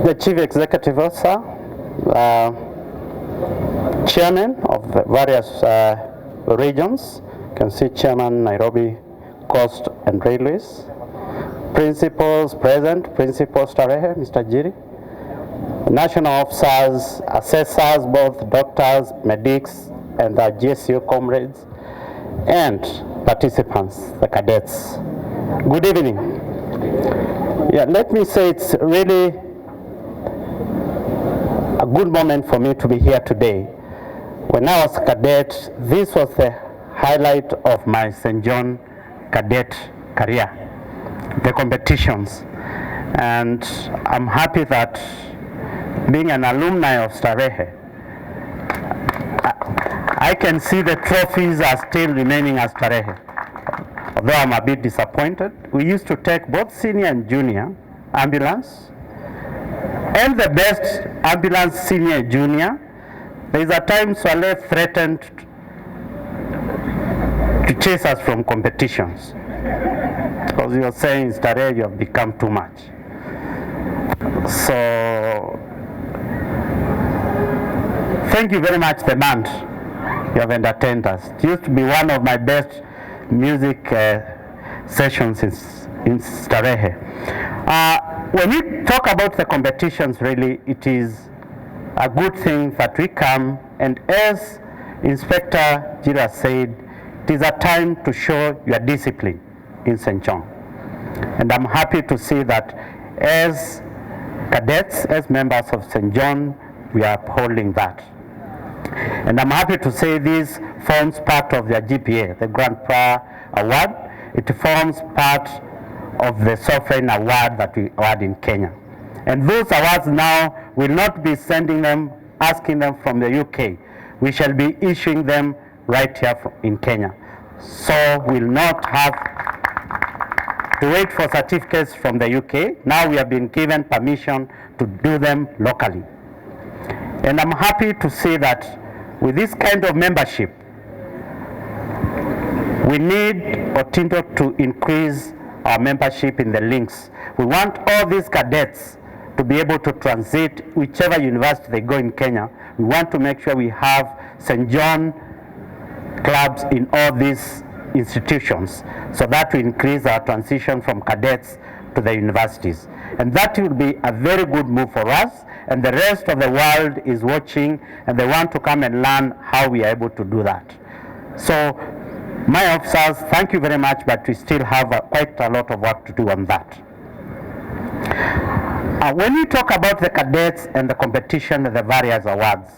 the Chief Executive Officer, Chairman of the various regions. You can see Chairman Nairobi Coast and Railways. Principals present, Principal Starehe, Mr. Jiri. National officers, assessors, both doctors, medics, and the GSU comrades, and participants, the cadets. Good evening. Yeah, let me say it's really a good moment for me to be here today. When I was a cadet, this was the highlight of my St. John cadet career, the competitions. And I'm happy that being an alumni of Starehe, I can see the trophies are still remaining as Starehe. Although I'm a bit disappointed, we used to take both senior and junior ambulance, and the best ambulance senior junior. There is a time Swale threatened to chase us from competitions because he was saying, Starehe, you have become too much. So thank you very much, the band. You have entertained us. It used to be one of my best music sessions in Starehe. When you talk about the competitions, really, it is a good thing that we come, and as Inspector Jira said, it is a time to show your discipline in St. John. And I'm happy to see that as cadets, as members of St. John, we are upholding that. And I'm happy to say this forms part of the GPA, the Grand Prize Award. It forms part of the Sovereign Award that we award in Kenya. And those awards now will not be sending them, asking them from the UK. We shall be issuing them right here in Kenya. So we'll not have to wait for certificates from the UK. Now we have been given permission to do them locally. And I'm happy to say that with this kind of membership, we need Otindo to increase our membership in the links. We want all these cadets to be able to transit whichever university they go in Kenya. We want to make sure we have St. John clubs in all these institutions so that we increase our transition from cadets to the universities. And that will be a very good move for us, and the rest of the world is watching and they want to come and learn how we are able to do that. So my officers, thank you very much, but we still have quite a lot of work to do on that. When we talk about the cadets and the competition and the various awards,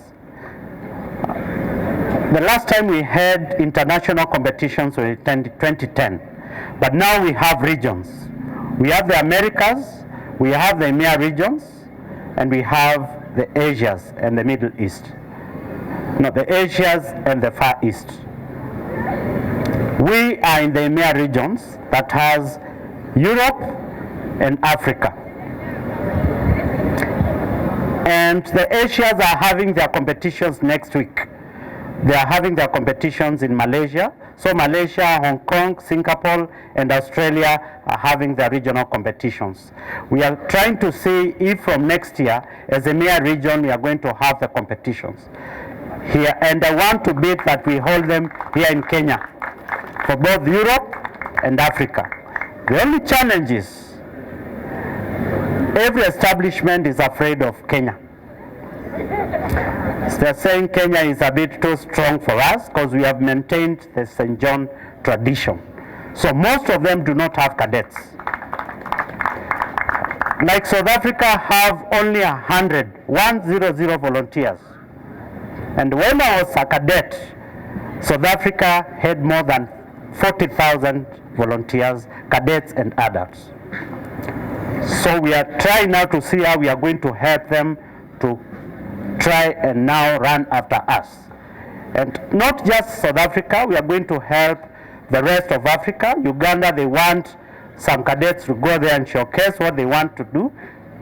the last time we had international competitions was in 2010, but now we have regions. We have the Americas, we have the EMEA regions, and we have the Asias and the Middle East. No, the Asias and the Far East. We are in the EMEA regions that has Europe and Africa. And the Asias are having their competitions next week. They are having their competitions in Malaysia. So Malaysia, Hong Kong, Singapore, and Australia are having their regional competitions. We are trying to see if from next year, as a EMEA region, we are going to have the competitions here. And I want to bid that we hold them here in Kenya for both Europe and Africa. The only challenge is every establishment is afraid of Kenya. They're saying Kenya is a bit too strong for us because we have maintained the St. John tradition. So most of them do not have cadets. Like South Africa have only 100 volunteers. And when I was a cadet, South Africa had more than 40,000 volunteers, cadets and adults. So we are trying now to see how we are going to help them to try and now run after us. And not just South Africa, we are going to help the rest of Africa. Uganda, they want some cadets to go there and showcase what they want to do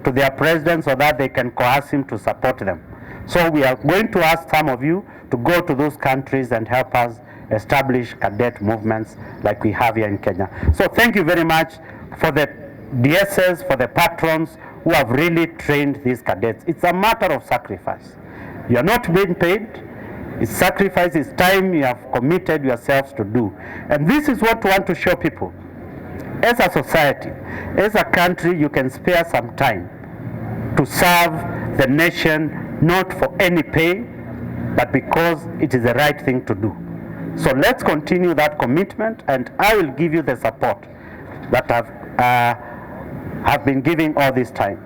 to their president so that they can coerce him to support them. So we are going to ask some of you to go to those countries and help us establish cadet movements like we have here in Kenya. So thank you very much for the DSS, for the patrons who have really trained these cadets. It's a matter of sacrifice. You're not being paid. It's sacrifice, it's time you have committed yourselves to do. And this is what we want to show people. As a society, as a country, you can spare some time to serve the nation, not for any pay, but because it is the right thing to do. So let's continue that commitment, and I will give you the support that I've been giving all this time.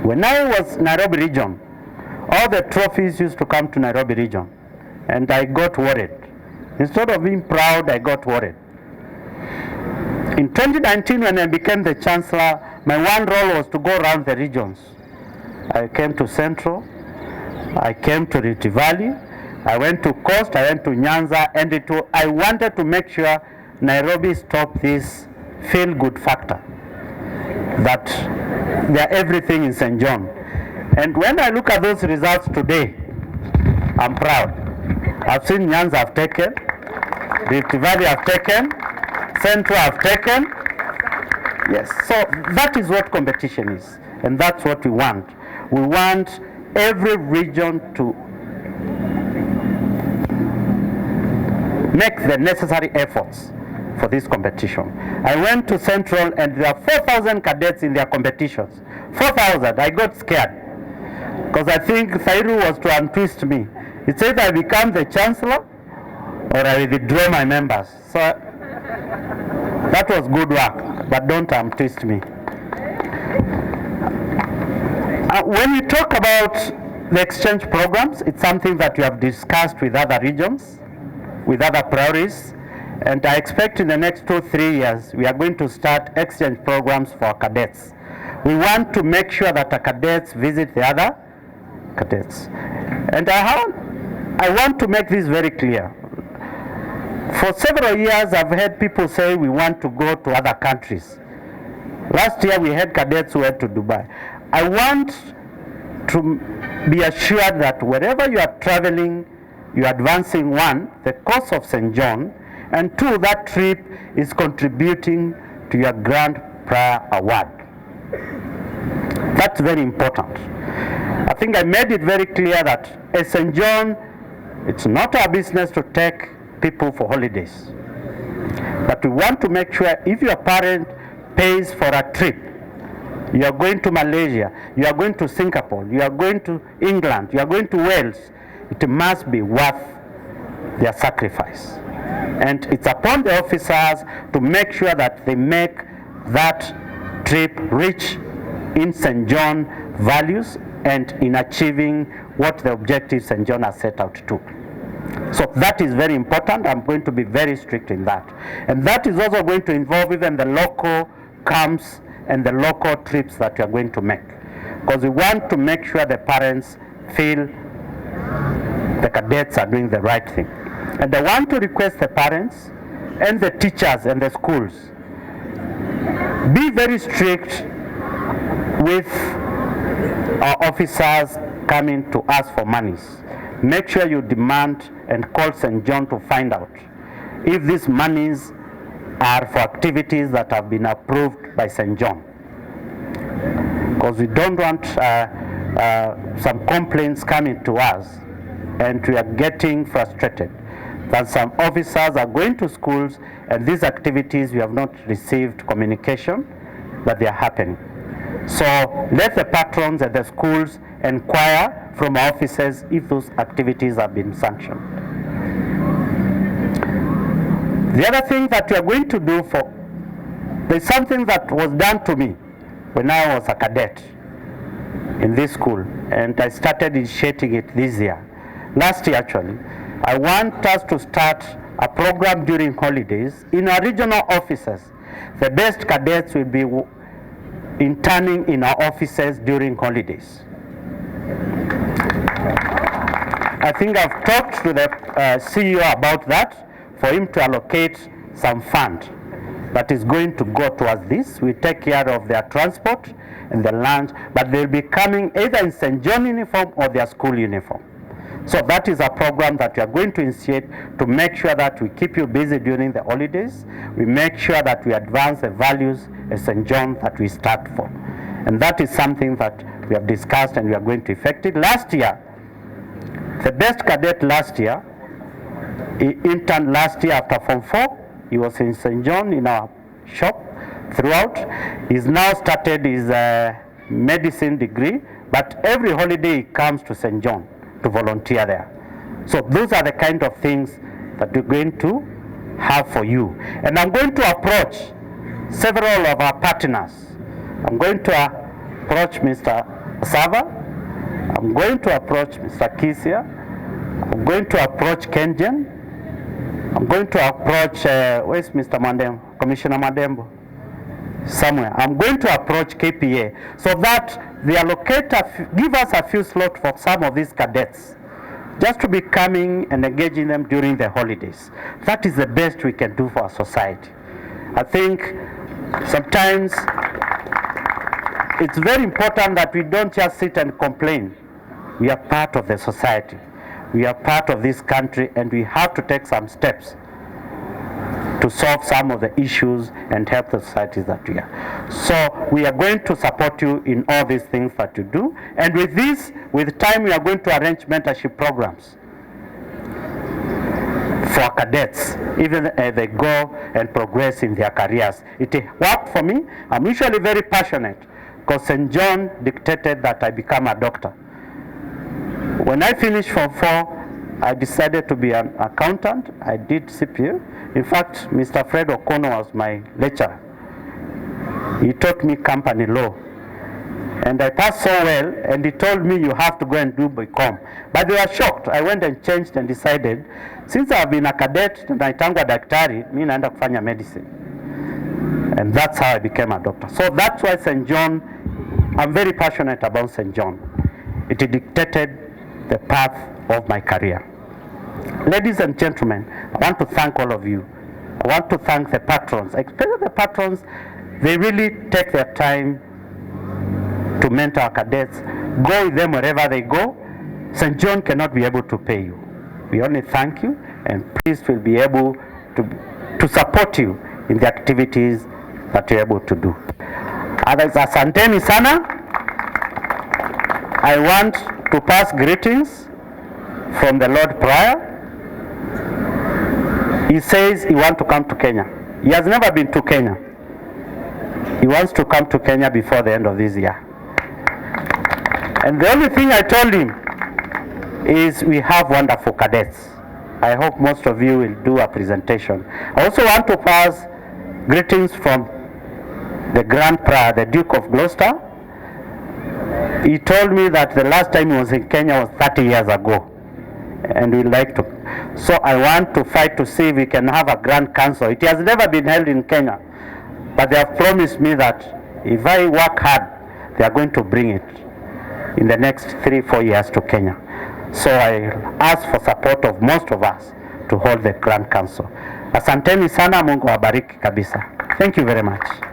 When I was Nairobi region, all the trophies used to come to Nairobi region, and I got worried. Instead of being proud, I got worried. In 2019, when I became the chancellor, my one role was to go around the regions. I came to Central, I came to Rift Valley, I went to Coast, I went to Nyanza, and I wanted to make sure Nairobi stopped this feel-good factor, that they are everything in St. John. And when I look at those results today, I'm proud. I've seen Nyanza have taken, Rift Valley have taken, Central have taken. Yes, so that is what competition is, and that's what we want. We want every region to make the necessary efforts for this competition. I went to Central and there are 4,000 cadets in their competitions. 4,000, I got scared because I think Thairu was to untwist me. It said I become the chancellor or I withdraw my members. So that was good work, but don't untwist me. When we talk about the exchange programs, it's something that we have discussed with other regions, with other priorities, and I expect in the next 2-3 years we are going to start exchange programs for cadets. We want to make sure that the cadets visit the other cadets. And I want to make this very clear. For several years I've heard people say we want to go to other countries. Last year we had cadets who went to Dubai. I want to be assured that wherever you are traveling, you are advancing, one, the cause of St. John, and two, that trip is contributing to your Grand Prior Award. That's very important. I think I made it very clear that at St. John, it's not our business to take people for holidays. But we want to make sure if your parent pays for a trip, you are going to Malaysia, you are going to Singapore, you are going to England, you are going to Wales, it must be worth their sacrifice. And it's upon the officers to make sure that they make that trip rich in St. John values and in achieving what the objectives St. John has set out to. So that is very important. I'm going to be very strict in that. And that is also going to involve even the local camps and the local trips that we are going to make. Because we want to make sure the parents feel the cadets are doing the right thing. And I want to request the parents and the teachers and the schools, be very strict with our officers coming to ask for monies. Make sure you demand and call St. John to find out if these monies are for activities that have been approved by St. John. Because we don't want some complaints coming to us and we are getting frustrated that some officers are going to schools and these activities we have not received communication that they are happening. So let the patrons at the schools inquire from our officers if those activities have been sanctioned. The other thing that we are going to do there's something that was done to me when I was a cadet in this school, and I started initiating it this year, last year actually. I want us to start a program during holidays in our regional offices. The best cadets will be interning in our offices during holidays. I think I've talked to the CEO about that for him to allocate some fund that is going to go towards this. We take care of their transport and their lunch, but they'll be coming either in St. John uniform or their school uniform. So that is a program that we are going to initiate to make sure that we keep you busy during the holidays. We make sure that we advance the values at St. John that we start for. And that is something that we have discussed and we are going to effect it. Last year, the best cadet last year, he interned last year after Form 4. He was in St. John in our shop throughout. He's now started his medicine degree, but every holiday he comes to St. John to volunteer there. So those are the kind of things that we're going to have for you. And I'm going to approach several of our partners. I'm going to approach Mr. Sava. I'm going to approach Mr. Kisia. I'm going to approach Kenjen. I'm going to approach, where's Mr. Mandembo? Commissioner Mandembo? Somewhere. I'm going to approach KPA so that they allocate, give us a few slots for some of these cadets, just to be coming and engaging them during the holidays. That is the best we can do for our society. I think sometimes it's very important that we don't just sit and complain. We are part of the society. We are part of this country, and we have to take some steps to solve some of the issues and help the societies that we are. So we are going to support you in all these things that you do. And with this, with time, we are going to arrange mentorship programs for cadets, even as they go and progress in their careers. It worked for me. I'm usually very passionate because St. John dictated that I become a doctor. When I finished Form 4, I decided to be an accountant. I did CPA. In fact, Mr. Fred O'Connor was my lecturer. He taught me company law. And I passed so well, and he told me you have to go and do BCom. But they were shocked. I went and changed and decided, since I've been a cadet, naitangwa daktari, mi naenda kufanya medicine. And that's how I became a doctor. So that's why St. John, I'm very passionate about St. John. It dictated the path of my career. Ladies and gentlemen, I want to thank all of you. I want to thank the patrons, especially the patrons. They really take their time to mentor our cadets. Go with them wherever they go. St. John cannot be able to pay you. We only thank you, and please will be able to support you in the activities that you're able to do. Others, asanteni sana. I want to pass greetings from the Lord Prior. He says he wants to come to Kenya. He has never been to Kenya. He wants to come to Kenya before the end of this year. And the only thing I told him is we have wonderful cadets. I hope most of you will do a presentation. I also want to pass greetings from the Grand Prior, the Duke of Gloucester. He told me that the last time he was in Kenya was 30 years ago. And we'd like to. So I want to fight to see if we can have a Grand Council. It has never been held in Kenya. But they have promised me that if I work hard, they are going to bring it in the next 3-4 years to Kenya. So I ask for support of most of us to hold the Grand Council. Asanteni sana, Mungu wabariki kabisa. Thank you very much.